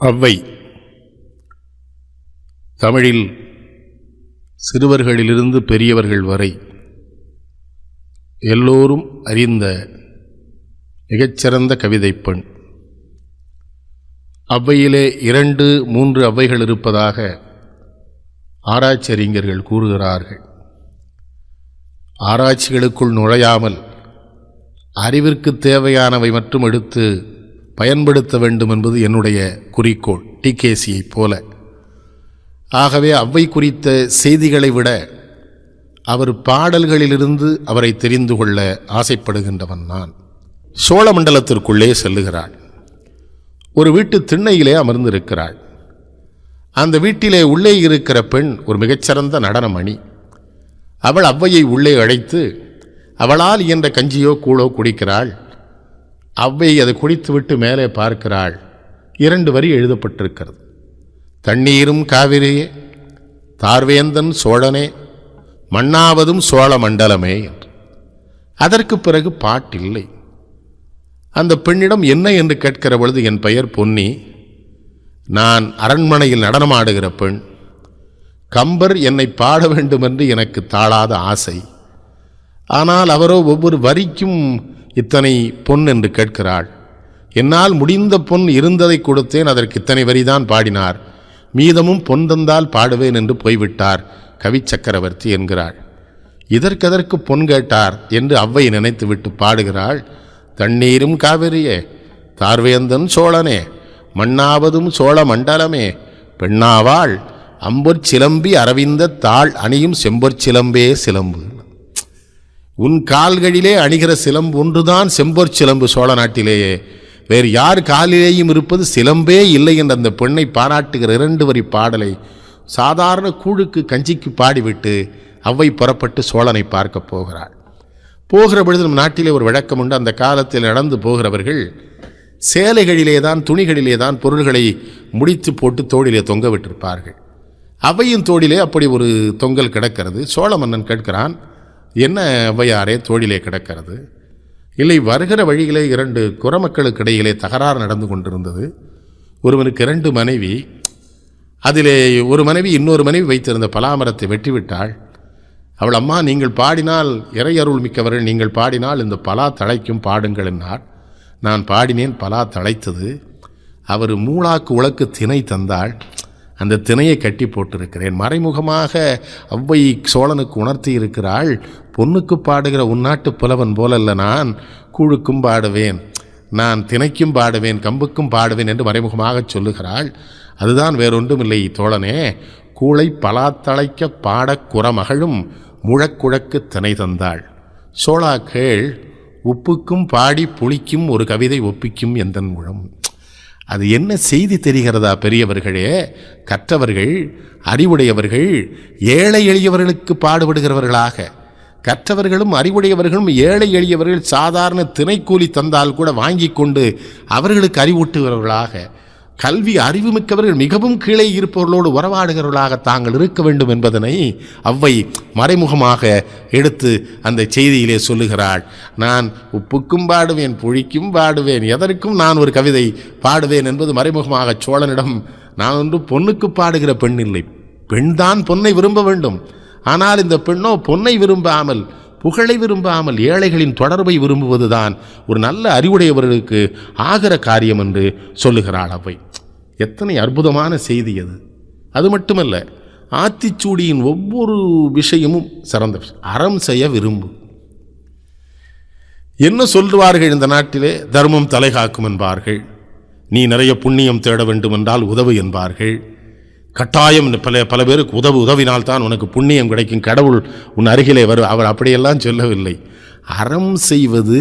அவ்வை தமிழில் சிறுவர்களிலிருந்து பெரியவர்கள் வரை எல்லோரும் அறிந்த மிகச்சிறந்த கவிதைப் பெண். அவ்வையிலே 2-3 அவ்வைகள் இருப்பதாக ஆராய்ச்சி அறிஞர்கள் கூறுகிறார்கள். ஆராய்ச்சிகளுக்குள் நுழையாமல் அறிவிற்கு தேவையானவை மட்டும் எடுத்து பயன்படுத்த வேண்டும் என்பது என்னுடைய குறிக்கோள், டிகேசியைப் போல. ஆகவே அவ்வை குறித்த செய்திகளை விட அவர் பாடல்களிலிருந்து அவரை தெரிந்து கொள்ள ஆசைப்படுகின்றவன் நான். சோழ மண்டலத்திற்குள்ளே செல்லுகிறாள். ஒரு வீட்டு திண்ணையிலே அமர்ந்திருக்கிறாள். அந்த வீட்டிலே உள்ளே இருக்கிற பெண் ஒரு மிகச்சிறந்த நடனமணி. அவள் அவ்வையை உள்ளே அழைத்து அவளால் இயன்ற கஞ்சியோ கூழோ குடிக்கிறாள். அவ்வை அதை குடித்துவிட்டு மேலே பார்க்கிறாள். 2 வரி எழுதப்பட்டிருக்கிறது. தண்ணீரும் காவிரியே, தார்வேந்தன் சோழனே, மண்ணாவதும் சோழ மண்டலமே என்று. அதற்கு பிறகு பாட்டில்லை. அந்த பெண்ணிடம் என்ன என்று கேட்கிற பொழுது, என் பெயர் பொன்னி, நான் அரண்மனையில் நடனமாடுகிற பெண். கம்பர் என்னை பாட வேண்டும் என்று எனக்கு தாழாத ஆசை. ஆனால் அவரோ ஒவ்வொரு வரிக்கும் இத்தனை பொன் என்று கேட்கிறாள். என்னால் முடிந்த பொன் இருந்ததை கொடுத்தேன், அதற்கு இத்தனை வரிதான் பாடினார், மீதமும் பொன் தந்தால் பாடுவேன் என்று போய்விட்டார் கவி சக்கரவர்த்தி என்கிறாள். இதற்கெதற்கு பொன் கேட்டார் என்று அவ்வை நினைத்து விட்டு பாடுகிறாள். தண்ணீரும் காவிரியே, தார்வேந்தன் சோழனே, மண்ணாவதும் சோழ மண்டலமே, பெண்ணாவாள் அம்பொற் சிலம்பி அரவிந்த தாள் அணியும் செம்பொற் சிலம்பே சிலம்பு. உன் கால்களிலே அணிகிற சிலம்பு ஒன்றுதான் செம்பொற் சிலம்பு சோழ நாட்டிலேயே, வேறு யார் காலிலேயும் இருப்பது சிலம்பே இல்லை என்ற அந்த பெண்ணை பாராட்டுகிற 2 வரி பாடலை சாதாரண கூழுக்கு கஞ்சிக்கு பாடிவிட்டு அவ்வை புறப்பட்டு சோழனை பார்க்க போகிறாள். போகிற பொழுது நம் நாட்டிலே ஒரு வழக்கம் உண்டு. அந்த காலத்தில் நடந்து போகிறவர்கள் சேலைகளிலே தான், துணிகளிலே தான் பொருள்களை முடித்து போட்டு தோளிலே தொங்க விட்டிருப்பார்கள். அவ்வையின் தோளிலே அப்படி ஒரு தொங்கல் கிடக்கிறது. சோழ மன்னன் கேட்கிறான், என்ன ஔவையாரே தோளிலே கிடக்கிறது? இல்லை, வருகிற வழியிலே 2 குறமக்களுக்கு இடையிலே தகராறு நடந்து கொண்டிருந்தது. ஒருவனுக்கு 2 மனைவி. அதிலே ஒரு மனைவி இன்னொரு மனைவி வைத்திருந்த பலாமரத்தை வெட்டிவிட்டாள். அவள், அம்மா நீங்கள் பாடினால் இறையருள் மிக்கவர்கள், நீங்கள் பாடினால் இந்த பலா தழைக்கும், பாடுங்கள் என்னார். நான் பாடினேன், பலா தழைத்தது. அவர் மூளாக்கு உலக்கு திணை தந்தாள். அந்த திணையை கட்டி போட்டிருக்கிறேன். மறைமுகமாக அவ்வை சோழனுக்கு உணர்த்தி இருக்கிறாள், பொண்ணுக்கு பாடுகிற உன்னாட்டு புலவன் போலல்ல, நான் கூழுக்கும் பாடுவேன், நான் திணைக்கும் பாடுவேன், கம்புக்கும் பாடுவேன் என்று மறைமுகமாக சொல்லுகிறாள். அதுதான் வேறொன்றுமில்லை தோழனே, கூளை பலாத்தழைக்க பாடக் குறமகளும் முழக்குழக்கு திணை தந்தாள். சோழா கேள், உப்புக்கும் பாடி புளிக்கும் ஒரு கவிதை ஒப்பிக்கும் எந்தன் முழம். அது என்ன செய்தி தெரிகிறதா பெரியவர்களே? கற்றவர்கள், அறிவுடையவர்கள், ஏழை எளியவர்களுக்கு பாடுபடுகிறவர்களாக, கற்றவர்களும் அறிவுடையவர்களும் ஏழை எளியவர்கள் சாதாரண திணைக்கூலி தந்தால் கூட வாங்கி கொண்டு அவர்களுக்கு அறிவூட்டுகிறவர்களாக, கல்வி அறிவுமிக்கவர்கள் மிகவும் கீழே இருப்பவர்களோடு உறவாடுகிறவர்களாக தாங்கள் இருக்க வேண்டும் என்பதனை அவ்வை மறைமுகமாக எடுத்து அந்த செய்தியிலே சொல்லுகிறாள். நான் உப்புக்கும் பாடுவேன், புளிக்கும் பாடுவேன், எதற்கும் நான் ஒரு கவிதை பாடுவேன் என்பது மறைமுகமாக சோழனிடம். நான் ஒன்று பொண்ணுக்கு பாடுகிற பெண் இல்லை, பெண்தான் பொன்னை விரும்ப வேண்டும். ஆனால் இந்த பெண்ணோ பொன்னை விரும்பாமல், புகழை விரும்பாமல், ஏழைகளின் தொடர்பை விரும்புவதுதான் ஒரு நல்ல அறிவுடையவர்களுக்கு ஆகிற காரியம் என்று சொல்லுகிறாள் அவ்வை. எத்தனை அற்புதமான செய்தி அது! அது மட்டுமல்ல, ஆத்திச்சூடியின் ஒவ்வொரு விஷயமும் சிறந்த விஷயம். அறம் செய்ய விரும்பு. என்ன சொல்லுவார்கள் இந்த நாட்டிலே? தர்மம் தலை காக்கும் என்பார்கள். நீ நிறைய புண்ணியம் தேட வேண்டும் என்றால் உதவு என்பார்கள். கட்டாயம் பல பேருக்கு உதவினால்தான் உனக்கு புண்ணியம் கிடைக்கும், கடவுள் உன் அருகிலே வரும். அவர் அப்படியெல்லாம் சொல்லவில்லை. அறம் செய்வது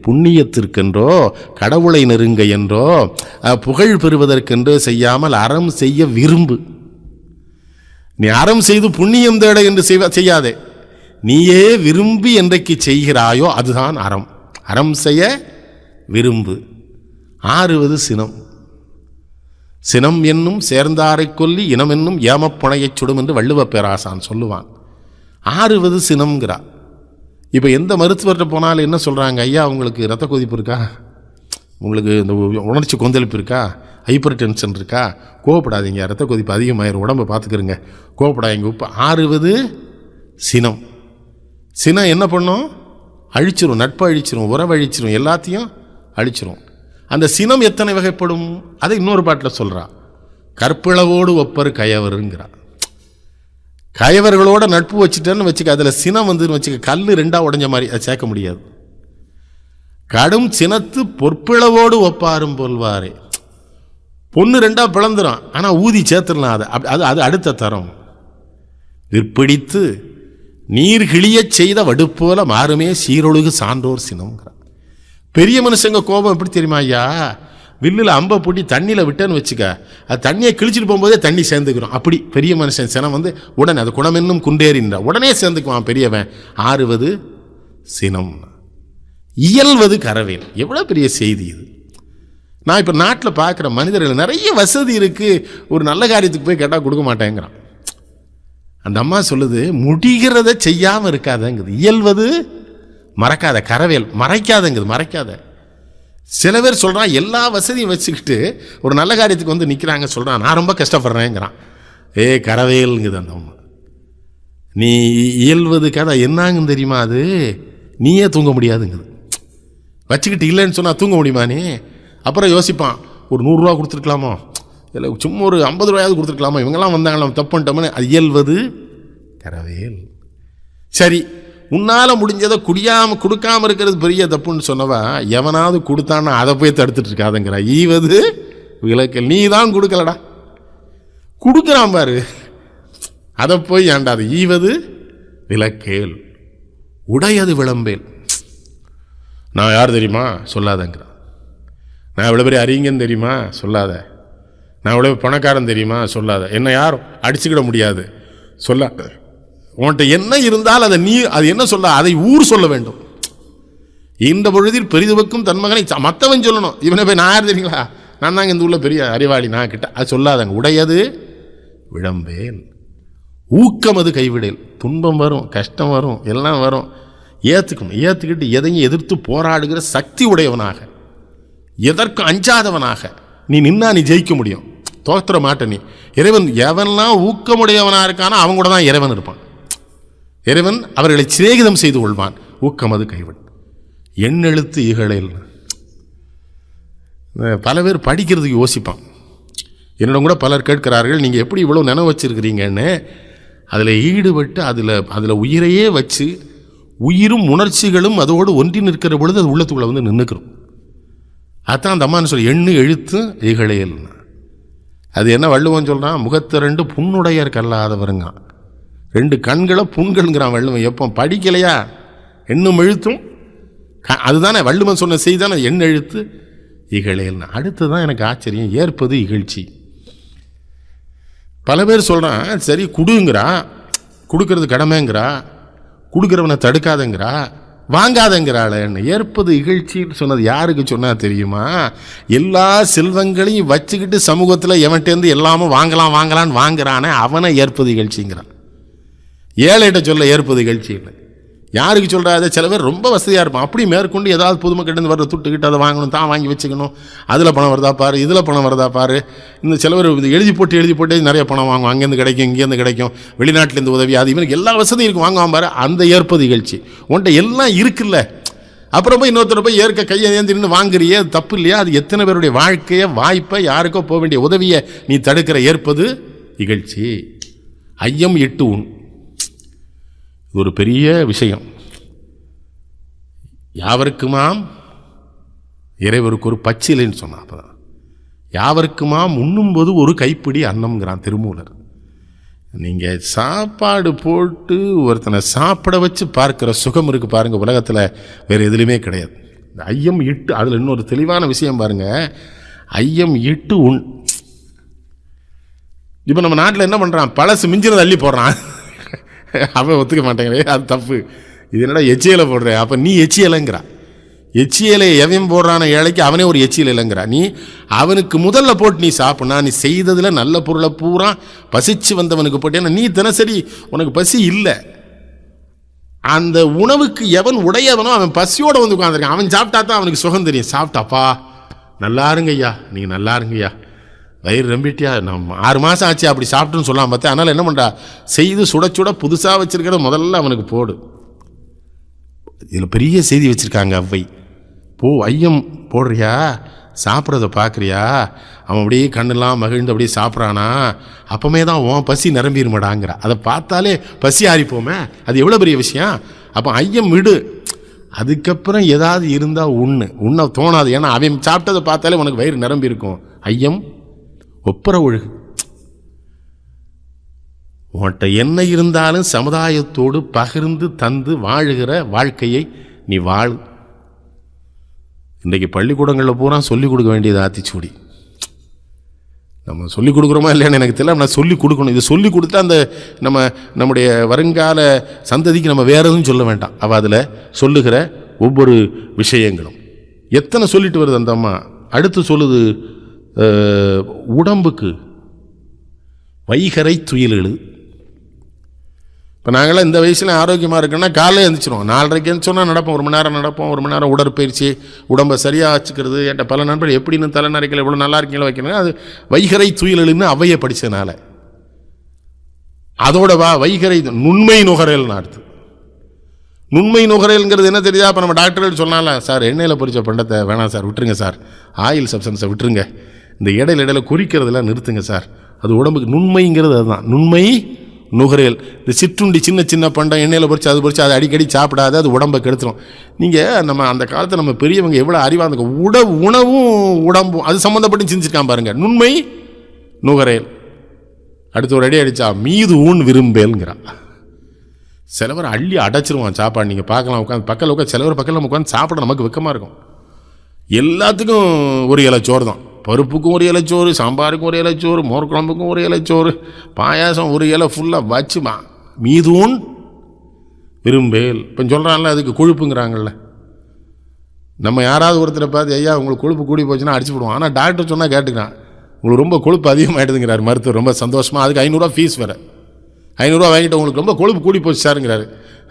புண்ணியத்திற்கென்றோ கடவுளை நெருங்க என்றோ புகழ் பெறுவதற்கென்றோ செய்யாமல் அறம் செய்ய விரும்பு. நீ அறம் செய்து புண்ணியம் தேட என்று செய்யாதே. நீயே விரும்பி என்றைக்கு செய்கிறாயோ அதுதான் அறம். அறம் செய்ய விரும்பு. ஆறுவது சினம். சினம் என்னும் சேர்ந்தாரை கொல்லி இனம் என்னும் ஏமப்புனையச் சுடும் என்று வள்ளுவ பேராசான் சொல்லுவான். ஆறுவது சினம்ங்கிறா. இப்போ எந்த மருத்துவர்கிட்ட போனாலும் என்ன சொல்கிறாங்க? ஐயா உங்களுக்கு இரத்த கொதிப்பு இருக்கா? உங்களுக்கு இந்த உணர்ச்சி கொந்தளிப்பு இருக்கா, ஹைப்பர் டென்ஷன் இருக்கா, கோவப்படாதீங்க, ரத்த கொதிப்பு அதிகமாயிரும், உடம்பை பார்த்துக்கிறங்க, கோவப்படாதீங்க. உப்பு 6வது சினம். சினம் என்ன பண்ணும்? அழிச்சிரும், நட்பை அழிச்சிரும், உறவை அழிச்சிரும், எல்லாத்தையும் அழிச்சிரும். அந்த சினம் எத்தனை வகைப்படும் அதை இன்னொரு பாட்டில் சொல்கிறா. கற்பிளவோடு ஒப்பர் கயவருங்கிறா. கயவர்களோட நட்பு வச்சுட்டேன்னு வச்சுக்க, அதில் சினம் வந்துன்னு வச்சுக்க, கல் 2 உடைஞ்ச மாதிரி அதை சேர்க்க முடியாது. கடும் சினத்து பொற்பிளவோடு ஒப்பாரும் போல்வாரே. பொண்ணு 2 பிளந்துடும், ஆனால் ஊதி சேர்த்துடலாம். அது அது அடுத்த தரம். விற்பிடித்து நீர் கிளிய செய்த வடுப்போல மாறுமே சீரொழுகு சான்றோர் சினம்ங்கிறார். பெரிய மனுஷங்க கோபம் எப்படி தெரியுமா ஐயா? வில்லில் அம்பை பூட்டி தண்ணியில் விட்டேன்னு வச்சுக்க, அது தண்ணியை கிழிச்சிட்டு போகும்போதே தண்ணி சேர்ந்துக்கிறோம். அப்படி பெரிய மனுஷன் சினம் வந்து உடனே அது குணமென்னும் குண்டேறின்ற உடனே சேர்ந்துக்குவான் பெரியவன். 6வது சினம். இயல்வது கரவேல். எவ்வளோ பெரிய செய்தி இது! நான் இப்போ நாட்டில் பார்க்குற மனிதர்கள் நிறைய வசதி இருக்குது, ஒரு நல்ல காரியத்துக்கு போய் கேட்டால் கொடுக்க மாட்டேங்கிறான். அந்த அம்மா சொல்லுது, முடிகிறத செய்யாமல் இருக்காதங்குது. இயல்வது மறக்காத கரவேல். மறைக்காதங்குது, மறைக்காத. சில பேர் சொல்கிறான் எல்லா வசதியும் வச்சுக்கிட்டு ஒரு நல்ல காரியத்துக்கு வந்து நிற்கிறாங்க, சொல்கிறான் நான் ரொம்ப கஷ்டப்படுறேங்கிறான். கரவேலுங்குது அந்த அம்மா. நீ இயல்வது கதை என்னங்குன்னு தெரியுமா? அது நீயே தூங்க முடியாதுங்குது. வச்சுக்கிட்டு இல்லைன்னு சொன்னால் தூங்க முடியுமா நீ? அப்புறம் யோசிப்பான், ஒரு 100 ரூபா கொடுத்துருக்கலாமோ, இல்லை சும்மா ஒரு 50 ரூபாயாவது கொடுத்துருக்கலாமோ, இவங்கெல்லாம் வந்தாங்களா தப்பு பண்ணிட்டோம்னு. அது இயல்வது கரவேல். சரி, உன்னால் முடிஞ்சதை கொடுக்காமல் இருக்கிறது பெரிய தப்புன்னு சொன்னவா, எவனாவது கொடுத்தான்னா அதை போய் தடுத்துட்டு இருக்காதுங்கிறா. ஈவது விளக்கல். நீ தான் கொடுக்கலடா, கொடுக்குறான் பாரு, அதை போய் ஏண்டாது. ஈவது விளக்கேல், உடையது விளம்பேல். நான் யார் தெரியுமா? சொல்லாதங்கிறான். நான் இவ்வளோ பெரிய அறிஞன் தெரியுமா? சொல்லாத. நான் இவ்வளோ பணக்காரன் தெரியுமா? சொல்லாத. என்னை யாரும் அடிச்சுக்கிட முடியாது, சொல்லாத. உன்கிட்ட என்ன இருந்தால் அதை அது என்ன சொல்ல, அதை ஊர் சொல்ல வேண்டும். இந்த பொழுதில் பெரிதுவக்கும் தன் மகனை மற்றவன் சொல்லணும். இவனை போய் நான் யார் தெரியுங்களா, நான் தாங்க இந்த உள்ள பெரிய அறிவாளி, நான் கிட்ட அது சொல்லாதங்க. உடையது விளம்பேல், ஊக்கம் அது கைவிடேல். துன்பம் வரும், கஷ்டம் வரும், எல்லாம் வரும், ஏற்றுக்கணும். ஏற்றுக்கிட்டு எதையும் எதிர்த்து போராடுகிற சக்தி உடையவனாக, எதற்கும் அஞ்சாதவனாக நீ நின்னா நீ ஜெயிக்க முடியும், தோற்ற மாட்ட நீ. இறைவன் எவன்லாம் ஊக்கமுடையவனாக இருக்கானோ அவங்க கூட தான் இறைவன் இருப்பான். இறைவன் அவர்களை சிநேகிதம் செய்து கொள்வான். ஊக்கம் அது கைவிடும். எண்ணெழுத்து இகழேல். பல பேர் படிக்கிறதுக்கு யோசிப்பான். என்னிடம் கூட பலர் கேட்கிறார்கள், நீங்கள் எப்படி இவ்வளோ நினைவு வச்சுருக்கிறீங்கன்னு. அதில் ஈடுபட்டு அதில் உயிரையே வச்சு, உயிரும் உணர்ச்சிகளும் அதோடு ஒன்றி நிற்கிற பொழுது அது உள்ளத்துக்குள்ளே வந்து நின்றுக்கிறோம். அதுதான் அந்த அம்மான்னு சொல்லி எண்ணு எழுத்து இகழேல். அது என்ன வள்ளுவன் சொல்கிறான்? முகத்தை 2 புண்ணுடையர் கல்லாதவருங்க. 2 கண்களை புண்கள்ங்கிறான் வள்ளுவன். எப்போ படிக்கலையா? எண்ணும் எழுத்தும் அதுதானே வள்ளுவன் சொன்ன செய்தி தானே எண் எழுத்து இகழேல்னா. அடுத்து தான் எனக்கு ஆச்சரியம், ஏற்பது இகழ்ச்சி. பல பேர் சொல்கிறான், சரி கொடுங்கிறா, கொடுக்கறது கடமைங்கிறா, கொடுக்குறவனை தடுக்காதங்கிறா, வாங்காதங்கிறாளேன்னு. ஏற்பது இகழ்ச்சின்னு சொன்னது யாருக்கு சொன்னால் தெரியுமா? எல்லா செல்வங்களையும் வச்சுக்கிட்டு சமூகத்தில் எவன்கிட்டேருந்து எல்லாமும் வாங்கலான்னு வாங்குறானே அவனை ஏற்பது இகழ்ச்சிங்கிறான். ஏழைகிட்ட சொல்ல ஏற்பது இகழ்ச்சி இல்லை. யாருக்கு சொல்கிறாத? சில பேர் ரொம்ப வசதியாக இருப்பான், அப்படி மேற்கொண்டு ஏதாவது புதுமைக்கிட்டேருந்து வர்ற துட்டுக்கிட்டு அதை வாங்கணும், தான் வாங்கி வச்சுக்கணும், அதில் பணம் வருதா பாரு, இதில் பணம் வருதா பாரு. இந்த சில பேர் எழுதி போட்டு நிறைய பணம் வாங்குவோம், அங்கேருந்து கிடைக்கும், இங்கேருந்து கிடைக்கும், வெளிநாட்டிலேருந்து உதவி, அது இவனுக்கு எல்லா வசதியும் இருக்கும், வாங்குவான் பாரு. அந்த ஏற்பது இகழ்ச்சி. உன்ட்ட எல்லாம் இருக்குல்ல, அப்புறம் போய் இன்னொருத்தர் போய் ஏற்க கையை ஏந்திரின்னு வாங்குறியே, அது தப்பு இல்லையா? அது எத்தனை பேருடைய வாழ்க்கையை, வாய்ப்பை, யாருக்கோ போக வேண்டிய உதவியை நீ தடுக்கிற ஏற்பது இகழ்ச்சி. ஐயம் இட்டு உண். இது ஒரு பெரிய விஷயம். யாவருக்குமாம் இறைவருக்கு ஒரு பச்சிலைன்னு சொன்னான். அப்போதான் யாவருக்குமாம் உண்ணும்போது ஒரு கைப்பிடி அன்னம்ங்கிறான் திருமூலர். நீங்கள் சாப்பாடு போட்டு ஒருத்தனை சாப்பிட வச்சு பார்க்குற சுகம் இருக்குது பாருங்கள், உலகத்தில் வேறு எதுலையுமே கிடையாது. இந்த ஐயம் இட்டு, அதில் இன்னொரு தெளிவான விஷயம் பாருங்கள், ஐயம் இட்டு உண். இப்போ நம்ம நாட்டில் என்ன பண்ணுறான், பழசு மிஞ்சினது அள்ளி போடுறான், அவன் ஒத்துக்க மாட்டேங்கிறே, அது தப்பு. இது என்னடா எச்சியலை போடுறேன், அப்போ நீ எச்சியலைங்கிறா. எச்சியலை எவன் போடுறான ஏழைக்கு அவனே ஒரு எச்சியல் இல்லைங்கிறா. நீ அவனுக்கு முதல்ல போட்டு நீ சாப்பிட்னா, நீ செய்ததில் நல்ல பொருளை பூரா பசிச்சு வந்தவனுக்கு போட்டேன்னா, நீ தினசரி உனக்கு பசி இல்லை. அந்த உணவுக்கு எவன் உடையவனோ அவன் பசியோடு வந்து உட்காந்துருக்கான், அவன் சாப்பிட்டா தான் அவனுக்கு சுகம் தெரியும். சாப்பிட்டாப்பா நல்லா இருங்க ஐயா, நீங்கள் நல்லா இருங்க ஐயா, வயிறு நம்பிட்டியா, நம்ம 6 மாதம் ஆச்சு அப்படி சாப்பிட்டுன்னு சொல்லலாம் பார்த்தேன். அதனால் என்ன பண்ணுறா, செய்து சுட சுட புதுசாக வச்சுருக்கிற முதல்ல அவனுக்கு போடு. இதில் பெரிய செய்தி வச்சுருக்காங்க அவ்வை. ஐயம் போடுறியா, சாப்பிட்றத பார்க்குறியா, அவன் அப்படியே கண்ணெல்லாம் மகிழ்ந்து அப்படியே சாப்பிட்றானா, அப்போமே தான் உன் பசி நிரம்பிடுமாடாங்கிற. அதை பார்த்தாலே பசி ஆறிப்போமே, அது எவ்வளோ பெரிய விஷயம். அப்போ ஐயம் விடு, அதுக்கப்புறம் ஏதாவது இருந்தால் உண்ண தோணாது. ஏன்னா அவன் சாப்பிட்டதை பார்த்தாலே உனக்கு வயிறு நிரம்பி இருக்கும். ஐயம் ஒப்புற ஒழுகு. உன்கிட்ட என்ன இருந்தாலும் சமுதாயத்தோடு பகிர்ந்து தந்து வாழுகிற வாழ்க்கையை நீ வாழு. இன்றைக்கு பள்ளிக்கூடங்களில் பூரா சொல்லிக் கொடுக்க வேண்டியது ஆத்திச்சூடி. நம்ம சொல்லிக் கொடுக்குறோமா இல்லையான்னு எனக்கு தெரியல, நான் சொல்லிக் கொடுக்கணும். இது சொல்லிக் கொடுத்தா அந்த நம்முடைய வருங்கால சந்ததிக்கு நம்ம வேறு எதுவும் சொல்ல வேண்டாம். அவள் அதில் சொல்லுகிற ஒவ்வொரு விஷயங்களும் எத்தனை சொல்லிட்டு வருது அந்த அம்மா. அடுத்து சொல்லுது, உடம்புக்கு வைகரை துயிலெழு. இப்போ நாங்களாம் இந்த வயசில் ஆரோக்கியமாக இருக்குன்னா காலையில் எழுந்திரிச்சிருவோம். 4:30 எழுந்திரிச்சோன்னா நடப்போம், 1 மணி நேரம் நடப்போம், 1 மணி நேரம் உடற்பயிற்சி, உடம்பை சரியாக வச்சுக்கிறது. என்கிட்ட பல நண்பர்கள் எப்படின்னு தலைநரைக்கல எவ்வளோ நல்லா இருக்கீங்களோ வைக்கணும். அது வைகரை துயிலெழுன்னு அவையை படித்ததுனால. அதோட வைகரை நுண்மை நுகரல்னு அடுத்து. நுண்மை நுகரல்ங்கிறது என்ன தெரியுதா? இப்போ நம்ம டாக்டர்கள் சொன்னால, சார் எண்ணெயில் பொரிச்ச பண்டத்தை வேணாம் சார், விட்டுருங்க சார், ஆயில் சப்ஸ்டன்ஸை விட்டுருங்க, இந்த இடையில குறிக்கிறதெல்லாம் நிறுத்துங்க சார், அது உடம்புக்கு நுண்மைங்கிறது அதுதான். நுண்மை நுகரல். இந்த சிற்றுண்டி சின்ன சின்ன பண்டம் எண்ணெயில் பொரிச்சு அது பொரிச்சு அதை அடிக்கடி சாப்பிடாது, அது உடம்பை கெடுத்துரும். நீங்கள் நம்ம அந்த காலத்தில் நம்ம பெரியவங்க எவ்வளோ அறிவாக இருந்த உணவும் உடம்பும் அது சம்மந்தப்பட்டு சிந்திச்சிருக்கான் பாருங்கள். நுண்மை நுகரல். அடுத்து ஒரு அடி அடித்தா மீது ஊன் விரும்பேல்ங்கிறான். சிலவர் அள்ளி அடைச்சிருவான் சாப்பாடு. நீங்கள் பார்க்கலாம், உட்காந்து பக்கத்தில் உட்காந்து சிலவர் பக்கத்தில் நம்ம உட்காந்து சாப்பிட நமக்கு வெக்கமாக இருக்கும். எல்லாத்துக்கும் ஒரு இலை சோறு தான். பருப்புக்கும் ஒரு இலைச்சோறு, சாம்பாருக்கும் ஒரு இலைச்சோறு, மோர் குழம்புக்கும் ஒரு இலைச்சோறு, பாயாசம் ஒரு இலை ஃபுல்லாக வச்சுமா மீதூன் விரும்பேல். இப்போ சொல்கிறான்ல அதுக்கு கொழுப்புங்கிறாங்கல்ல. நம்ம யாராவது ஒருத்தரை பார்த்து, ஐயா உங்களுக்கு கொழுப்பு கூடி போச்சுன்னா அடிச்சு விடுவோம். ஆனால் டாக்டர் சொன்னால் கேட்டுக்கிறான், உங்களுக்கு ரொம்ப கொழுப்பு அதிகமாகிடுதுங்கிறார் மருத்துவர். ரொம்ப சந்தோஷமாக. அதுக்கு 500 ஃபீஸ் வேறு. 500 வாங்கிட்டு உங்களுக்கு ரொம்ப கொழுப்பு கூடி போச்சு சாருங்கிறாரு.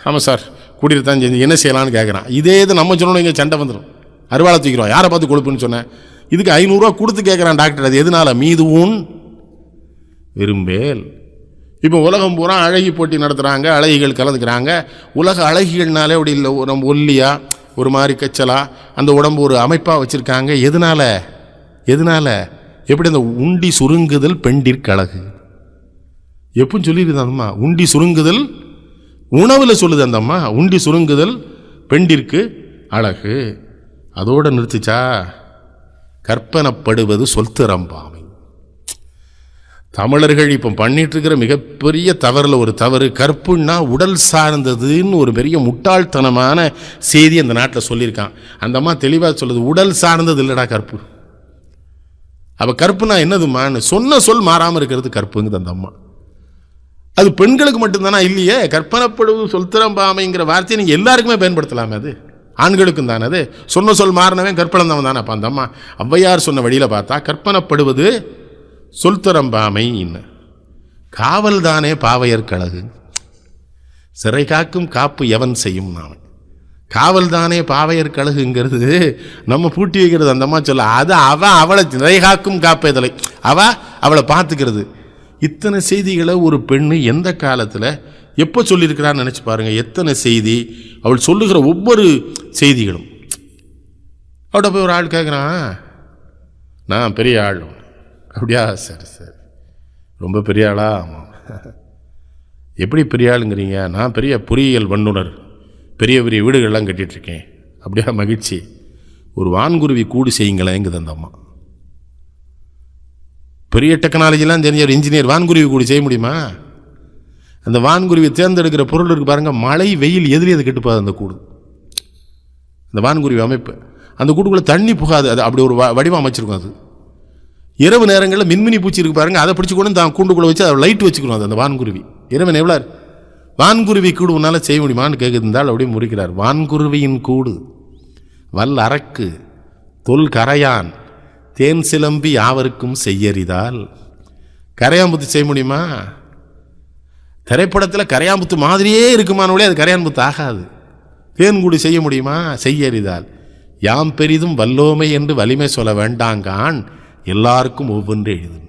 ஆமாம் சார் கூட்டிட்டு தான் செஞ்சு என்ன செய்யலான்னு கேட்குறான். இதே இது நம்ம சொன்னோம், இங்கே சண்டை வந்துடும், அருவாளை தூக்கிறோம். யாரை பார்த்து கொழுப்புன்னு சொன்னேன்? இதுக்கு 500 கொடுத்து கேட்குறான் டாக்டர். அது எதனால? மீதுவும் விரும்பேல். இப்போ உலகம் பூரா அழகி போட்டி நடத்துகிறாங்க, அழகிகள் கலந்துக்கிறாங்க. உலக அழகிகள்னாலே அப்படி இல்லை, நம்ம ஒல்லியாக ஒரு மாதிரி கச்சலா அந்த உடம்பு ஒரு அமைப்பாக வச்சுருக்காங்க. எதனால எப்படி? அந்த உண்டி சுருங்குதல் பெண்டிற்கழகு. எப்படின்னு சொல்லிடுது அந்த அம்மா. உண்டி சுருங்குதல் உணவில் சொல்லுது அந்த அம்மா. உண்டி சுருங்குதல் பெண்டிற்கு அழகு. அதோடு நிறுத்துச்சா? கற்பனப்படுவது சொல்திறம்பாமை. தமிழர்கள் இப்போ பண்ணிட்டு இருக்கிற மிகப்பெரிய தவறில் ஒரு தவறு, கற்புன்னா உடல் சார்ந்ததுன்னு ஒரு பெரிய முட்டாள்தனமான செய்தி அந்த நாட்டில் சொல்லியிருக்கான். அந்த அம்மா தெளிவாக சொல்லுது, உடல் சார்ந்தது இல்லைடா கற்பு. அப்போ கற்புனா என்னதுமான்னு சொன்ன சொல் மாறாமல் இருக்கிறது கற்புங்குது அந்த அம்மா. அது பெண்களுக்கு மட்டும்தானா? இல்லையே. கற்பனப்படுவது சொல்திறம்பாமைங்கிற வார்த்தையை நீங்கள் எல்லாருக்குமே பயன்படுத்தலாமே. அது ஆண்களுக்கும் தானே. அது சொன்ன சொல் மாறினவன் கற்பனந்தவன் தானே. அப்போ அந்த அம்மா ஔவையார் சொன்ன வழியில் பார்த்தா கற்பனப்படுவது சொல்திறம்பாமை. இன்னும் காவல் தானே பாவையர் கழகு. சிறை காக்கும் காப்பு எவன் செய்யும் நாவன். காவல் தானே பாவையர் கழகுங்கிறது நம்ம பூட்டி வைக்கிறது அந்த அம்மா சொல்ல. அது அவளை சிறை காக்கும் காப்பதில்லை, அவளை பார்த்துக்கிறது. இத்தனை செய்திகளை ஒரு பெண்ணு எந்த காலத்தில் எப்போ சொல்லியிருக்கிறான்னு நினச்சி பாருங்கள். எத்தனை செய்தி அவள் சொல்லுகிற ஒவ்வொரு செய்திகளும். அவட்ட போய் ஒரு ஆள் கேட்குறான், நான் பெரிய ஆள். அப்படியா? சரி ரொம்ப பெரிய ஆளா? ஆமாம். எப்படி பெரிய ஆளுங்கிறீங்க? நான் பெரிய பொறியியல் வல்லுனர், பெரிய பெரிய வீடுகள்லாம் கட்டிகிட்ருக்கேன். அப்படியா? மகிழ்ச்சி. ஒரு வான்குருவி கூடு செய்யுங்களேங்குது அந்த அம்மா. பெரிய டெக்னாலஜிலாம் தெரிஞ்ச ஒரு இன்ஜினியர் வான்குருவி கூடு செய்ய முடியுமா? அந்த வான்குருவி தேர்ந்தெடுக்கிற பொருள் இருக்குது பாருங்கள். மழை வெயில் எதிரி அது கெட்டுப்பாது அந்த கூடு. அந்த வான்குருவி அமைப்பு, அந்த கூட்டுக்குள்ளே தண்ணி புகாது. அது அப்படி ஒரு வடிவம் அமைச்சிருக்கும். அது இரவு நேரங்களில் மின்மினி பூச்சி இருக்குது பாருங்கள், அதை பிடிச்சி கொண்டு தான் கூண்டுக்குள்ளே வச்சு அதை லைட் வச்சுக்கணும். அது அந்த வான்குருவி இரவு எவ்வளோ வான்குருவி கூடு உன்னால் செய்ய முடியுமான்னு கேட்குதுந்தால் அப்படியே முறிக்கிறார். வான்குருவியின் கூடு வல் அரக்கு தொல் கரையான் தேன் சிலம்பி யாவருக்கும் செய்யறிதால். கரையாம்புத்து செய்ய முடியுமா? திரைப்படத்தில் கரையாம்புத்து மாதிரியே இருக்குமானவளே அது கரையான்புத்து ஆகாது. தேன்கூடு செய்ய முடியுமா? செய்யறிதால் யாம் பெரிதும் வல்லோமை என்று வலிமை சொல்ல வேண்டாங்கான், எல்லாருக்கும் ஒவ்வொன்று எழுதுங்க.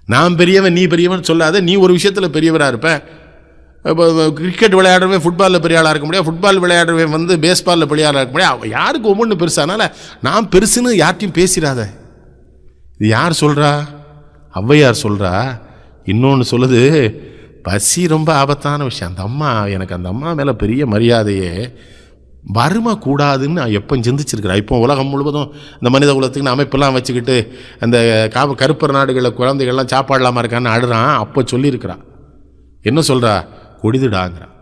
நான் பெரியவன் நீ பெரியவன் சொல்லாத. நீ ஒரு விஷயத்தில் பெரியவராக இருப்ப. இப்போ கிரிக்கெட் விளையாடுறவன் ஃபுட்பாலில் பெரிய ஆளாக இருக்க முடியாது, ஃபுட்பால் விளையாடுறவன் பேஸ்பாலில் பெரிய ஆளாக இருக்க முடியாது. யாருக்கு ஒவ்வொன்று பெருசு. அதனால் நான் பெருசுன்னு யார்ட்டையும் பேசிடாத. இது யார் சொல்கிறா? ஔவையார் சொல்கிறா. இன்னொன்று சொல்லுது, பசி ரொம்ப ஆபத்தான விஷயம். எனக்கு அந்த அம்மா மேலே பெரிய மரியாதையே. வறுமை கூடாதுன்னு நான் எப்போ சிந்திச்சிருக்கிறேன். இப்போ உலகம் முழுவதும் இந்த மனித குலத்துக்குன்னு அமைப்பெல்லாம் வச்சுக்கிட்டு அந்த கருப்பர் நாடுகளில் குழந்தைகள்லாம் சாப்பாடு இல்லாமல் இருக்கான்னு அழுறான். அப்போ சொல்லியிருக்கிறான். என்ன சொல்கிறா? கொடிதுடாங்கிறான்.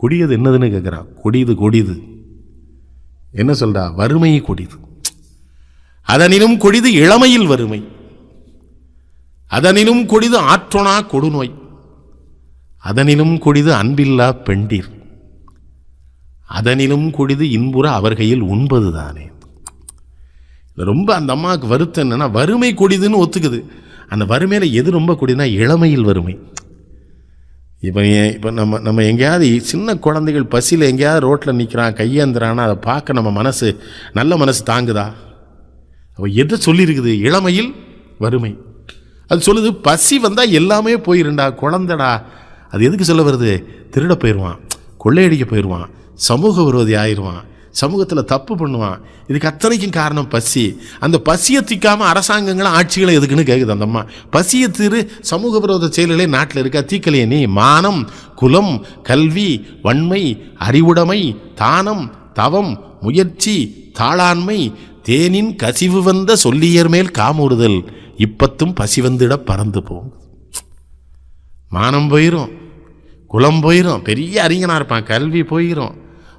கொடியது என்னதுன்னு கேட்குறான். கொடிது என்ன சொல்கிறா? வறுமை கொடிது. அதனினும் கொடிது இளமையில் வறுமை, அதனினும் கொடிது ஆற்றொணா கொடுநோய், அதனிலும் கொடிது அன்பில்லா பெண்டீர், அதனிலும் கொடிது இன்புற அவர்கையில் உண்பது தானே. ரொம்ப அந்த அம்மாவுக்கு வருத்தம் என்னன்னா, வறுமை கொடிதுன்னு ஒத்துக்குது. அந்த வறுமையில் எது ரொம்ப கொடிதுன்னா இளமையில் வறுமை. இப்போ நம்ம எங்கேயாவது சின்ன குழந்தைகள் பசியில் எங்கேயாவது ரோட்டில் நிற்கிறான், கையேந்துறான்னா அதை பார்க்க நம்ம நல்ல மனசு தாங்குதா? அவள் எதை சொல்லியிருக்குது? இளமையில் வறுமை. அது சொல்லுது பசி வந்தால் எல்லாமே போயிருண்டா குழந்தடா. அது எதுக்கு சொல்ல வருது? திருட போயிடுவான், கொள்ளையடிக்க போயிடுவான், சமூக விரோதி ஆயிடுவான், சமூகத்தில் தப்பு பண்ணுவான். இதுக்கு அத்தனைக்கும் காரணம் பசி. அந்த பசியை தீக்காமல் அரசாங்கங்களும் ஆட்சிகளும் எதுக்குன்னு கேட்குது அந்த அம்மா. பசியை தீரு, சமூக விரோத செயல்களே நாட்டில் இருக்கா, தீக்கலையே நீ. மானம், குலம், கல்வி, வன்மை, அறிவுடைமை, தானம், தவம், முயற்சி, தாளாண்மை, தேனின் கசிவு வந்த சொல்லியர் மேல் காமுறுதல், இப்பத்தும் பசி வந்துட பறந்து போகும். மானம் போயிடும், குலம் போயிடும், பெரிய அறிஞனாக இருப்பான், கல்வி போயிடும்,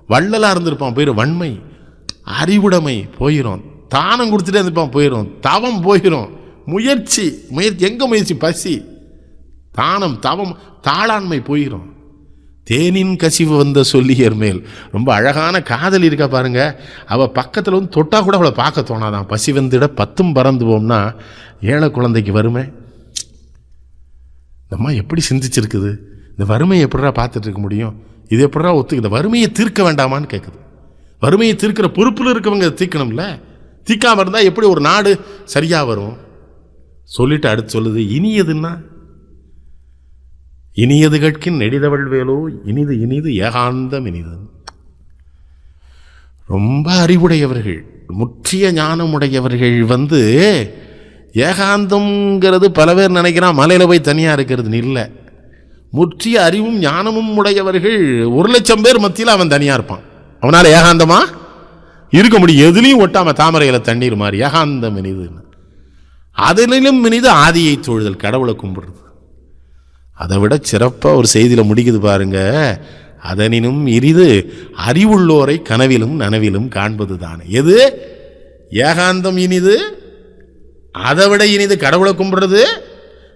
வள்ளலாக இருந்திருப்பான் போயிடும், வன்மை அறிவுடைமை போயிடும், தானம் கொடுத்துட்டே இருந்திருப்பான் போயிடும், தவம் போயிடும், முயற்சி எங்கே முயற்சி? பசி. தானம், தவம், தாளாண்மை போயிடும். தேனின் கசிவு வந்த சொல்லியர் மேல். ரொம்ப அழகான காதல் இருக்கா பாருங்க. அவள் பக்கத்தில் வந்து தொட்டா கூட அவளை பார்க்க தோணாதான். பசி வந்துட பத்தும் பறந்து போம்னா ஏழை குழந்தைக்கு வறுமை. இந்த அம்மா எப்படி சிந்திச்சிருக்குது? இந்த வறுமையை எப்படிடா பார்த்துட்டு இருக்க முடியும்? இது எப்படிடா ஒத்துக்குது? வறுமையை தீர்க்க வேண்டாமான்னு கேட்குது. வறுமையை தீர்க்கிற பொறுப்பில் இருக்கவங்க தீர்க்கணும்ல. தீர்க்காமல் இருந்தால் எப்படி ஒரு நாடு சரியாக வரும்? சொல்லிட்டு அடுத்து சொல்லுது, இனியதுன்னா இனியது கட்கின் நெடிதவள் வேலோ, இனிது இனிது ஏகாந்தம் இனிது. ரொம்ப அறிவுடையவர்கள், முற்றிய ஞானமுடையவர்கள் ஏகாந்தம்ங்கிறது பல பேர் நினைக்கிறான் மலையில் போய் தனியாக இருக்கிறதுன்னு. இல்லை, முற்றிய அறிவும் ஞானமும் உடையவர்கள் 1,00,000 பேர் மத்தியில் அவன் தனியாக இருப்பான். அவனால் ஏகாந்தமா இருக்க முடியும். எதுலையும் ஒட்டாம தாமரையில் தண்ணீர் மாதிரி. ஏகாந்தம் இனிது. அதிலும் இனிது ஆதியை தொழுதல், கடவுளை கும்பிடுறது. அதை விட சிறப்பாக ஒரு செய்தியில் முடிக்குது பாருங்க. அதனினும் இனிது அறிவுள்ளோரை கனவிலும் நனவிலும் காண்பது தானே. எது ஏகாந்தம் இனிது? அதை விட இனிது கடவுளை கும்பிடுறது.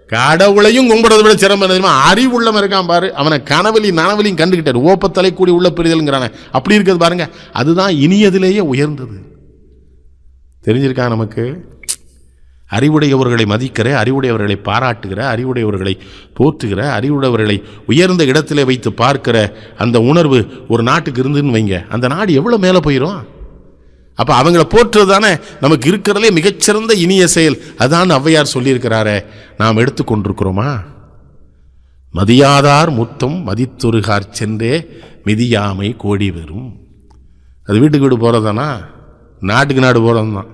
கடவுளையும் கும்பிடுறதை விட சிறப்பு தெரியுமா? அறிவுள்ளவன் இருக்கான் பாரு, அவனை கனவிலையும் நனவிலையும் கண்டுகிட்டாரு. ஓப்பத்தலை கூடி உள்ள பெரிதல்ங்கிறான அப்படி இருக்கிறது பாருங்க. அதுதான் இனியதிலேயே உயர்ந்தது. தெரிஞ்சிருக்கா நமக்கு? அறிவுடையவர்களை மதிக்கிற, அறிவுடையவர்களை பாராட்டுகிற, அறிவுடையவர்களை போற்றுகிற, அறிவுடையவர்களை உயர்ந்த இடத்திலே வைத்து பார்க்கிற அந்த உணர்வு ஒரு நாட்டுக்கு இருந்துன்னு வைங்க, அந்த நாடு எவ்வளோ மேலே போயிடும். அப்போ அவங்கள போற்றுறது தானே நமக்கு இருக்கிறதுலே மிகச்சிறந்த இனிய செயல். அதான் ஔவையார் சொல்லியிருக்கிறாரே, நாம் எடுத்துக்கொண்டிருக்கிறோமா? மதியாதார் முத்தம் மதித்தொருகார் சென்றே மிதியாமை கோடி வரும். அது வீட்டுக்கு வீடு போகிறதானா? நாட்டுக்கு நாடு போகிறது தான்.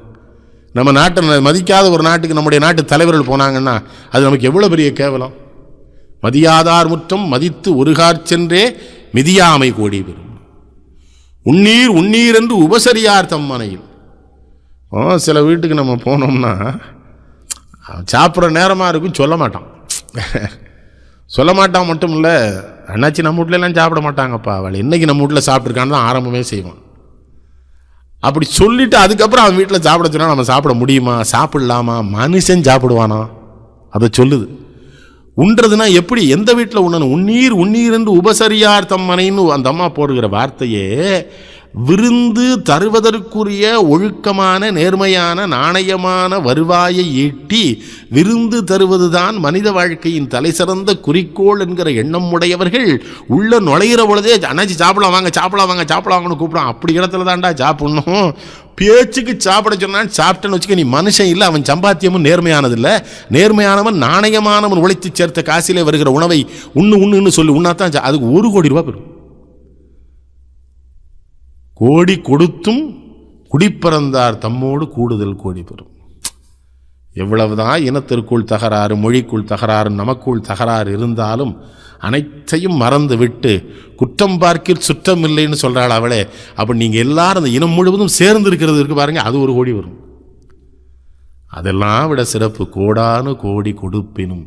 நம்ம நாட்டை மதிக்காத ஒரு நாட்டுக்கு நம்முடைய நாட்டு தலைவர்கள் போனாங்கன்னா அது நமக்கு எவ்வளோ பெரிய கேவலம். மதியாதார் முற்றம் மதித்து ஒருகார் சென்றே மிதியாமை கோடி பெறும். உண்ணீர் உண்ணீர் என்று உபசரியார் தம்மனையில். சில வீட்டுக்கு நம்ம போனோம்னா சாப்பிட்ற நேரமாக இருக்கும், சொல்ல மாட்டான் மட்டும் இல்லை, அண்ணாச்சி நம்ம வீட்டிலலாம் சாப்பிட மாட்டாங்கப்பா, அவள் இன்னைக்கு நம்ம வீட்டில் சாப்பிட்ருக்கான்னு தான் ஆரம்பமே செய்வான். அப்படி சொல்லிட்டு அதுக்கப்புறம் அவன் வீட்டில் சாப்பிட சொன்னால் நம்ம சாப்பிட முடியுமா? சாப்பிடலாமா? மனுஷன் சாப்பிடுவானா? அதை சொல்லுது. உண்றதுன்னா எப்படி, எந்த வீட்டில் உண்ணணும்? உண்ணீர் உண்ணீர் என்று உபசரியார் தம்மனைன்னு அந்த அம்மா போடுகிற வார்த்தையே விருந்து தருவதற்குரிய ஒழுக்கமான நேர்மையான நாணயமான வருவாயை ஈட்டி விருந்து தருவதுதான் மனித வாழ்க்கையின் தலை சிறந்த குறிக்கோள் என்கிற எண்ணம் உடையவர்கள் உள்ள நுழையிற பொழுதே அண்ணாச்சி சாப்பிடலாம் வாங்க சாப்பிடலாம் வாங்க சாப்பிடலாங்கன்னு கூப்பிடான். அப்படி இடத்துல தான்டா சாப்பிடணும். பேச்சுக்கு சாப்பிட சொன்னான்னு சாப்பிட்டேன்னு வச்சுக்க, நீ மனுஷன் இல்லை. அவன் சம்பாத்தியமும் நேர்மையானது இல்லை. நேர்மையானவன் நாணயமானவன் உழைத்து சேர்த்த காசிலே வருகிற உணவை உண்ணுன்னு சொல்லி உண்ணாத்தான் அதுக்கு 1 கோடி ரூபாய் பெறும். கோடி கொடுத்தும் குடிப்பிறந்தார் தம்மோடு கூடுதல் கோடி பெறும். எவ்வளவுதான் இனத்திற்குள் தகராறு, மொழிக்குள் தகராறு, நமக்குள் தகராறு இருந்தாலும் அனைத்தையும் மறந்து விட்டு குற்றம் பார்க்கில் சுற்றம் இல்லைன்னு சொல்கிறாள் அவளே. அப்போ நீங்கள் எல்லாரும் அந்த இனம் முழுவதும் சேர்ந்து இருக்கிறது இருக்கு பாருங்க, அது 1 கோடி வரும். அதெல்லாம் விட சிறப்பு கோடானு கோடி கொடுப்பினும்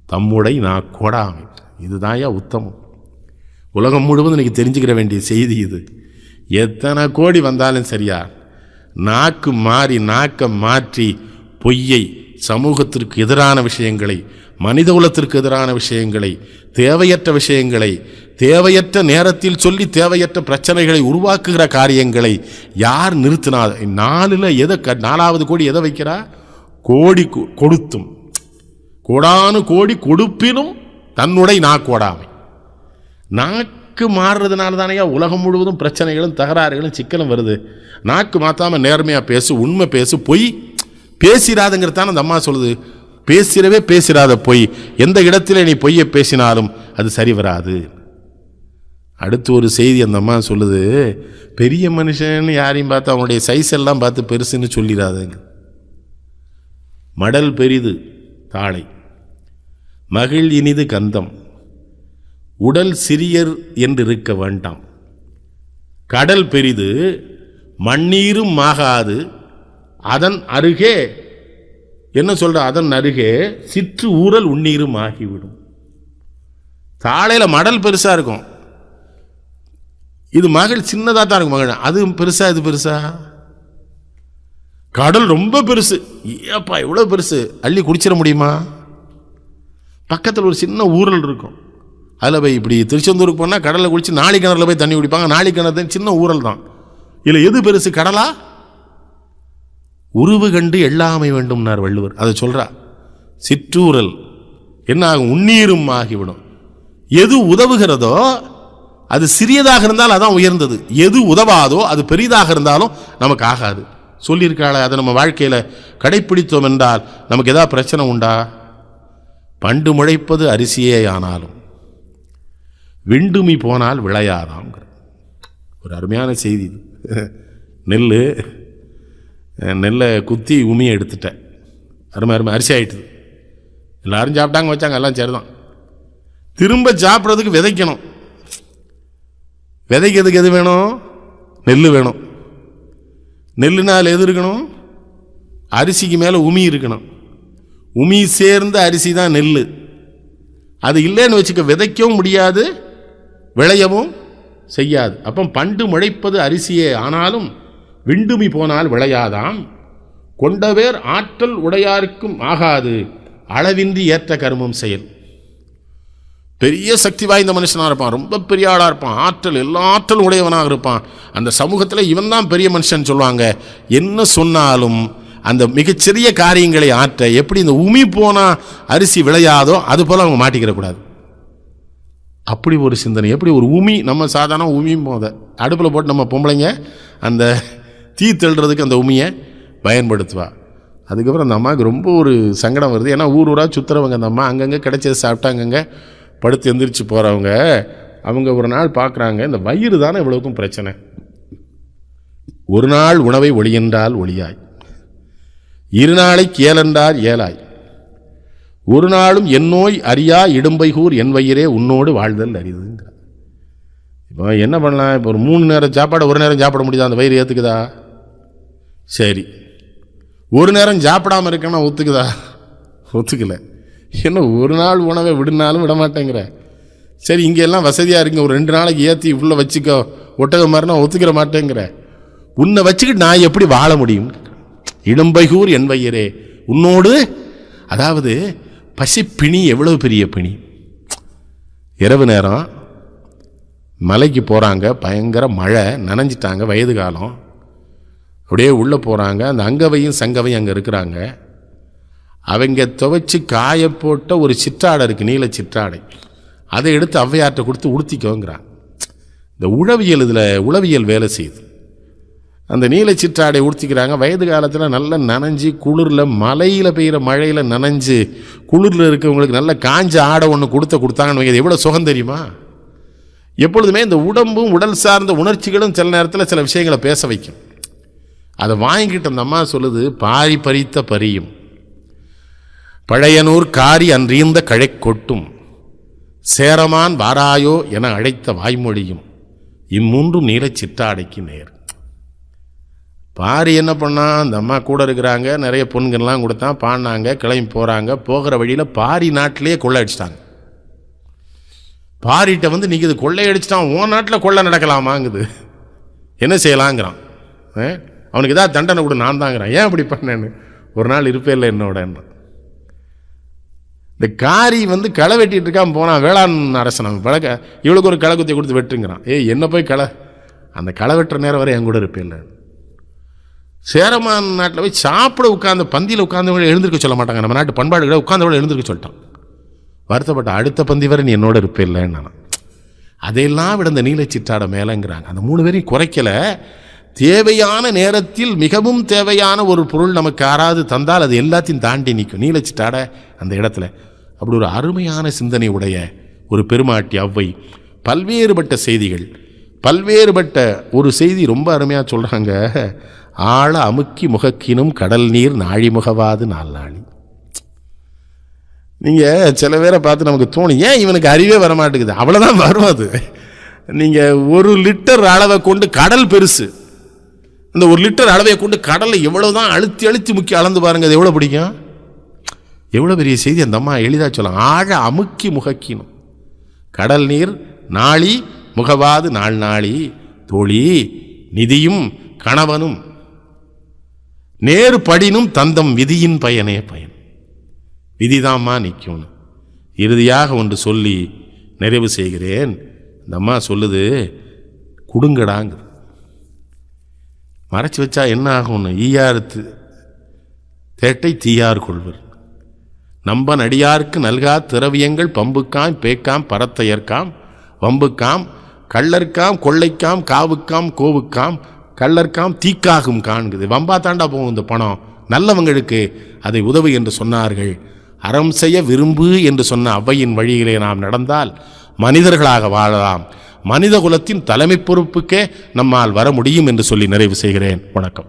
தம்முடை நான் கோடாமை. இதுதான் உத்தமம். உலகம் முழுவதும் இன்னைக்கு தெரிஞ்சுக்கிற வேண்டிய செய்தி இது. எத்தனை கோடி வந்தாலும் சரியா, நாக்கு மாற்றி பொய்யை, சமூகத்திற்கு எதிரான விஷயங்களை, மனித குலத்திற்கு எதிரான விஷயங்களை, தேவையற்ற விஷயங்களை தேவையற்ற நேரத்தில் சொல்லி தேவையற்ற பிரச்சனைகளை உருவாக்குகிற காரியங்களை யார் நிறுத்தினா? 4வது கோடி எதை வைக்கிறா? கோடி கொடுத்தும் கோடானு கோடி கொடுப்பினும் தன்னுடைய நாக்கோடாமை. நாக்கு மாறுறதுனால தானே உலகம் முழுவதும் பிரச்சனைகளும் தகராறுகளும் சிக்கலும் வருது. நாக்கு மாற்றாமல் நேர்மையாக பேசு, உண்மை பேசு, பொய் பேசிடாதுங்கிறது தானே அந்த அம்மா சொல்லுது. பேசிடாத பொய். எந்த இடத்துல நீ பொய்யை பேசினாலும் அது சரி வராது. அடுத்து ஒரு செய்தி அந்த அம்மா சொல்லுது, பெரிய மனுஷன் யாரையும் பார்த்து அவனுடைய சைஸ் எல்லாம் பார்த்து பெருசுன்னு சொல்லிடாதுங்க. மடல் பெரிது தாளை, மகிழ் இனிது கந்தம், உடல் சிறியர் என்று இருக்க வேண்டாம். கடல் பெரிது மண்ணீரும் ஆகாது, அதன் அருகே என்ன சொல்ற, அதன் அருகே சிற்று ஊரல் உண்ணீரும் ஆகிவிடும். தாளையில் மடல் பெருசா இருக்கும், இது மகள் சின்னதாக தான் இருக்கும். மகள் அது பெருசா, இது பெருசா. கடல் ரொம்ப பெருசு, ஏப்பா இவ்வளோ பெருசு, அள்ளி குடிச்சிட முடியுமா? பக்கத்தில் ஒரு சின்ன ஊரல் இருக்கும், அதில் போய் இப்படி திருச்செந்தூருக்கு போனால் கடலில் குளிச்சு 4 கிணறுல போய் தண்ணி குடிப்பாங்க. 4 கிணறு சின்ன ஊரல் தான். இல்லை எது பெருசு, கடலா? உருவு கண்டு எல்லாமை வேண்டும்னார் வள்ளுவர். அதை சொல்றா. சிற்றூரல் என்ன ஆகும்? உண்ணீரும் ஆகிவிடும். எது உதவுகிறதோ அது சிறியதாக இருந்தால் அதான் உயர்ந்தது. எது உதவாதோ அது பெரிதாக இருந்தாலும் நமக்கு ஆகாது சொல்லியிருக்காள. அதை நம்ம வாழ்க்கையில் கடைப்பிடித்தோம் என்றால் நமக்கு ஏதாவது பிரச்சனை உண்டா? பண்டு முளைப்பது அரிசியே ஆனாலும் விண்டுமி போனால் விளையாதாம். ஒரு அருமையான செய்தி. நெல்லை குத்தி உமியை எடுத்துட்டேன், அருமை அரிசி ஆகிட்டுது. எல்லாரும் சாப்பிட்டாங்க வச்சாங்க, எல்லாம் சரிதான். திரும்ப சாப்பிட்றதுக்கு விதைக்கணும். விதைக்கிறதுக்கு எது வேணும்? நெல் வேணும். நெல்லுனால் எது இருக்கணும்? அரிசிக்கு மேலே உமி இருக்கணும். உமி சேர்ந்த அரிசி தான் நெல். அது இல்லைன்னு வச்சுக்க, விதைக்கவும் முடியாது, விளையவும் செய்யாது. அப்போ பண்டு முளைப்பது அரிசியே ஆனாலும் விண்டுமி போனால் விளையாதாம். கொண்டவேர் ஆற்றல் உடையாருக்கும் ஆகாது, அளவின்றி ஏற்ற கருமம் செயல். பெரிய சக்தி வாய்ந்த மனுஷனாக இருப்பான், ரொம்ப பெரிய ஆளாக இருப்பான், ஆற்றல் எல்லா ஆற்றல் உடையவனாக இருப்பான். அந்த சமூகத்தில் இவன் தான் பெரிய மனுஷன் சொல்லுவாங்க. என்ன சொன்னாலும் அந்த மிகச்சிறிய காரியங்களை ஆற்ற, எப்படி இந்த உமி போனால் அரிசி விளையாதோ அது போல் அவங்க மாட்டிக்கிறக்கூடாது. அப்படி ஒரு சிந்தனை. எப்படி ஒரு உமி, நம்ம சாதாரண உமியும் போத அடுப்பில் போட்டு நம்ம பொம்பளைங்க அந்த தீ தள்ளுறதுக்கு அந்த உமியை பயன்படுத்துவா. அதுக்கப்புறம் அந்த அம்மாவுக்கு ரொம்ப ஒரு சங்கடம் வருது. ஏன்னா ஊராக சுற்றுறவங்க அந்த அம்மா, அங்கங்கே கிடைச்சது சாப்பிட்டாங்கங்க படுத்து எந்திரிச்சு போகிறவங்க. அவங்க ஒரு நாள் பார்க்குறாங்க, இந்த வயிறு தானே இவ்வளவுக்கும் பிரச்சனை. ஒரு நாள் உணவை ஒளியென்றால் ஒளியாய், 2 நாளைக்கு ஏலென்றால் ஏலாய், ஒரு நாளும் என் நோய் அறியா இடும்பைகூர் என் வயிறே உன்னோடு வாழ்தல் அரிதுங்கிற. இப்போ என்ன பண்ணலாம்? இப்போ ஒரு 3 நேரம் சாப்பாடு 1 நேரம் சாப்பிட முடியுதா? அந்த வயிறு ஏற்றுக்குதா? சரி. 1 நேரம் சாப்பிடாமல் இருக்கேன்னா ஒத்துக்குதா? ஒத்துக்கலை. என்ன 1 நாள் உணவை விடுனாலும் விட மாட்டேங்கிற. சரி, இங்கே எல்லாம் வசதியாக இருக்குங்க, ஒரு 2 நாளைக்கு ஏற்றி உள்ளே வச்சுக்கோ ஒட்டகம் மாதிரினா ஒத்துக்கிற மாட்டேங்கிற. உன்னை வச்சுக்கிட்டு நான் எப்படி வாழ முடியும்? இடும்பைகூர் என் வயிறே உன்னோடு. அதாவது பசி பிணி எவ்வளவு பெரிய பிணி. இரவு நேரம் மலைக்கு போகிறாங்க, பயங்கர மழை, நனைஞ்சிட்டாங்க, வயது காலம். அப்படியே உள்ளே போகிறாங்க. அந்த அங்கவையும் சங்கவையும் அங்கே இருக்கிறாங்க. அவங்க துவைச்சி காய போட்ட ஒரு சிற்றாடை இருக்குது, நீல சிற்றாடை. அதை எடுத்து ஔவையார்ட்ட கொடுத்து உடுத்திக்கோங்கிறாங்க. இந்த உளவியல் வேலை செய்யுது. அந்த நீல சிற்றாடை உடுத்திக்கிறாங்க. வயது காலத்தில் நல்லா நனைஞ்சி குளிரில், மலையில் பெய்கிற மழையில் நனைஞ்சு குளிரில் இருக்கவங்களுக்கு நல்ல காஞ்ச ஆடை ஒன்று கொடுத்தாங்கன்னு வைக்கிறது எவ்வளோ சுகம் தெரியுமா? எப்பொழுதுமே இந்த உடம்பும் உடல் சார்ந்த உணர்ச்சிகளும் சில நேரத்தில் சில விஷயங்களை பேச வைக்கும். அதை வாங்கிக்கிட்ட அந்த அம்மா சொல்லுது, பாரி பறித்த பரியும் பழையனூர் காரி அன்றீந்த கழை கொட்டும் சேரமான் வாராயோ என அழைத்த வாய்மொழியும் இம்மூன்றும் நீல சிற்றாடைக்கு நேர். பாரி என்ன பண்ணா, அந்த அம்மா கூட இருக்கிறாங்க, நிறைய பொண்கள்லாம் கொடுத்தான், பாடினாங்க, கிளம்பி போகிறாங்க. போகிற வழியில் பாரி நாட்டிலேயே கொள்ளை அடிச்சிட்டாங்க. பாரிட்ட வந்து நீங்கள் இது கொள்ளை அடிச்சிட்டான், உன் நாட்டில் கொள்ளை நடக்கலாமாங்குது, என்ன செய்யலாங்கிறான். அவனுக்கு ஏதாவது தண்டனை கூட நான் தாங்கிறான். ஏன் அப்படி பண்ணேன்னு, ஒரு நாள் இருப்பே இல்லை என்னோட. இந்த காரி வந்து களை வெட்டிட்டு இருக்கான், போனான் வேளாண் அரசன். பழக்க இவளுக்கு ஒரு களை குத்தியை கொடுத்து வெட்டுங்கிறான். என்ன போய் அந்த களை வெட்டுற நேரம் வரை என் கூட இருப்பே இல்லை. சேரமான் நாட்டில் போய் சாப்பிட உட்காந்து பந்தியில் உட்கார்ந்தவங்களை எழுந்திருக்க சொல்ல மாட்டாங்க. நம்ம நாட்டு பண்பாடுகளை உட்கார்ந்தவங்களை எழுந்திருக்க சொல்லிட்டான். வருத்தப்பட்ட அடுத்த பந்தி வரை நீ என்னோட இருப்பே இல்லைன்னு நான். அதையெல்லாம் விட இந்த நீல சிற்றாடை மேலேங்கிறாங்க. அந்த 3 பேரையும் குறைக்கல. தேவையான நேரத்தில் மிகவும் தேவையான ஒரு பொருள் நமக்கு யாராவது தந்தால் அது எல்லாத்தையும் தாண்டி நிற்கும் நீல சிற்றாடை அந்த இடத்துல. அப்படி ஒரு அருமையான சிந்தனை உடைய ஒரு பெருமாட்டி ஔவை. பல்வேறுபட்ட செய்திகள், பல்வேறுபட்ட ஒரு செய்தி ரொம்ப அருமையாக சொல்கிறாங்க. ஆழ அமுக்கி முகக்கினும் கடல் நீர் நாழி முகவாது நாள். நீங்கள் சில பேரை பார்த்து நமக்கு தோணும், ஏன் இவனுக்கு அறிவே வரமாட்டேங்குது. அவ்வளோதான் வரும் அது. நீங்கள் 1 லிட்டர் அளவை கொண்டு, கடல் பெருசு, இந்த 1 லிட்டர் அளவை கொண்டு கடலை எவ்வளோதான் அழுத்தி முக்கி அளந்து பாருங்கள், அது எவ்வளோ பிடிக்கும். எவ்வளோ பெரிய செய்தி அந்த அம்மா எளிதாக சொல்லலாம். ஆழ அமுக்கி முகக்கினும் கடல் நீர் நாளி முகவாது நாளி தோழி நிதியும் கணவனும் நேரு படினும் தந்தம் விதியின் பயனே பயன். விதிதாம்மா நிற்கும். இறுதியாக ஒன்று சொல்லி நிறைவு செய்கிறேன். இந்த அம்மா சொல்லுது, குடுங்கடாங்க மறைச்சி வச்சா என்ன ஆகும்னு. ஈயாறு தேட்டை தீயார் கொள்வர் நம்ப நடியாருக்கு நல்கா திரவியங்கள் பம்புக்காம் பேக்காம் பரத்தையர்க்காம் வம்புக்காம் கள்ளர்க்காம் கொள்ளைக்காம் காவுக்காம் கோவுக்காம் கள்ளர்க்காம் தீக்காகும் காண்குது. வம்பா தாண்டா போகும் இந்த பணம். நல்லவங்களுக்கு அதை உதவு என்று சொன்னார்கள். அறம் செய்ய விரும்பு என்று சொன்ன ஔவையின் வழியிலே நாம் நடந்தால் மனிதர்களாக வாழலாம். மனித குலத்தின் தலைமை பொறுப்புக்கே நம்மால் வர முடியும் என்று சொல்லி நிறைவு செய்கிறேன். வணக்கம்.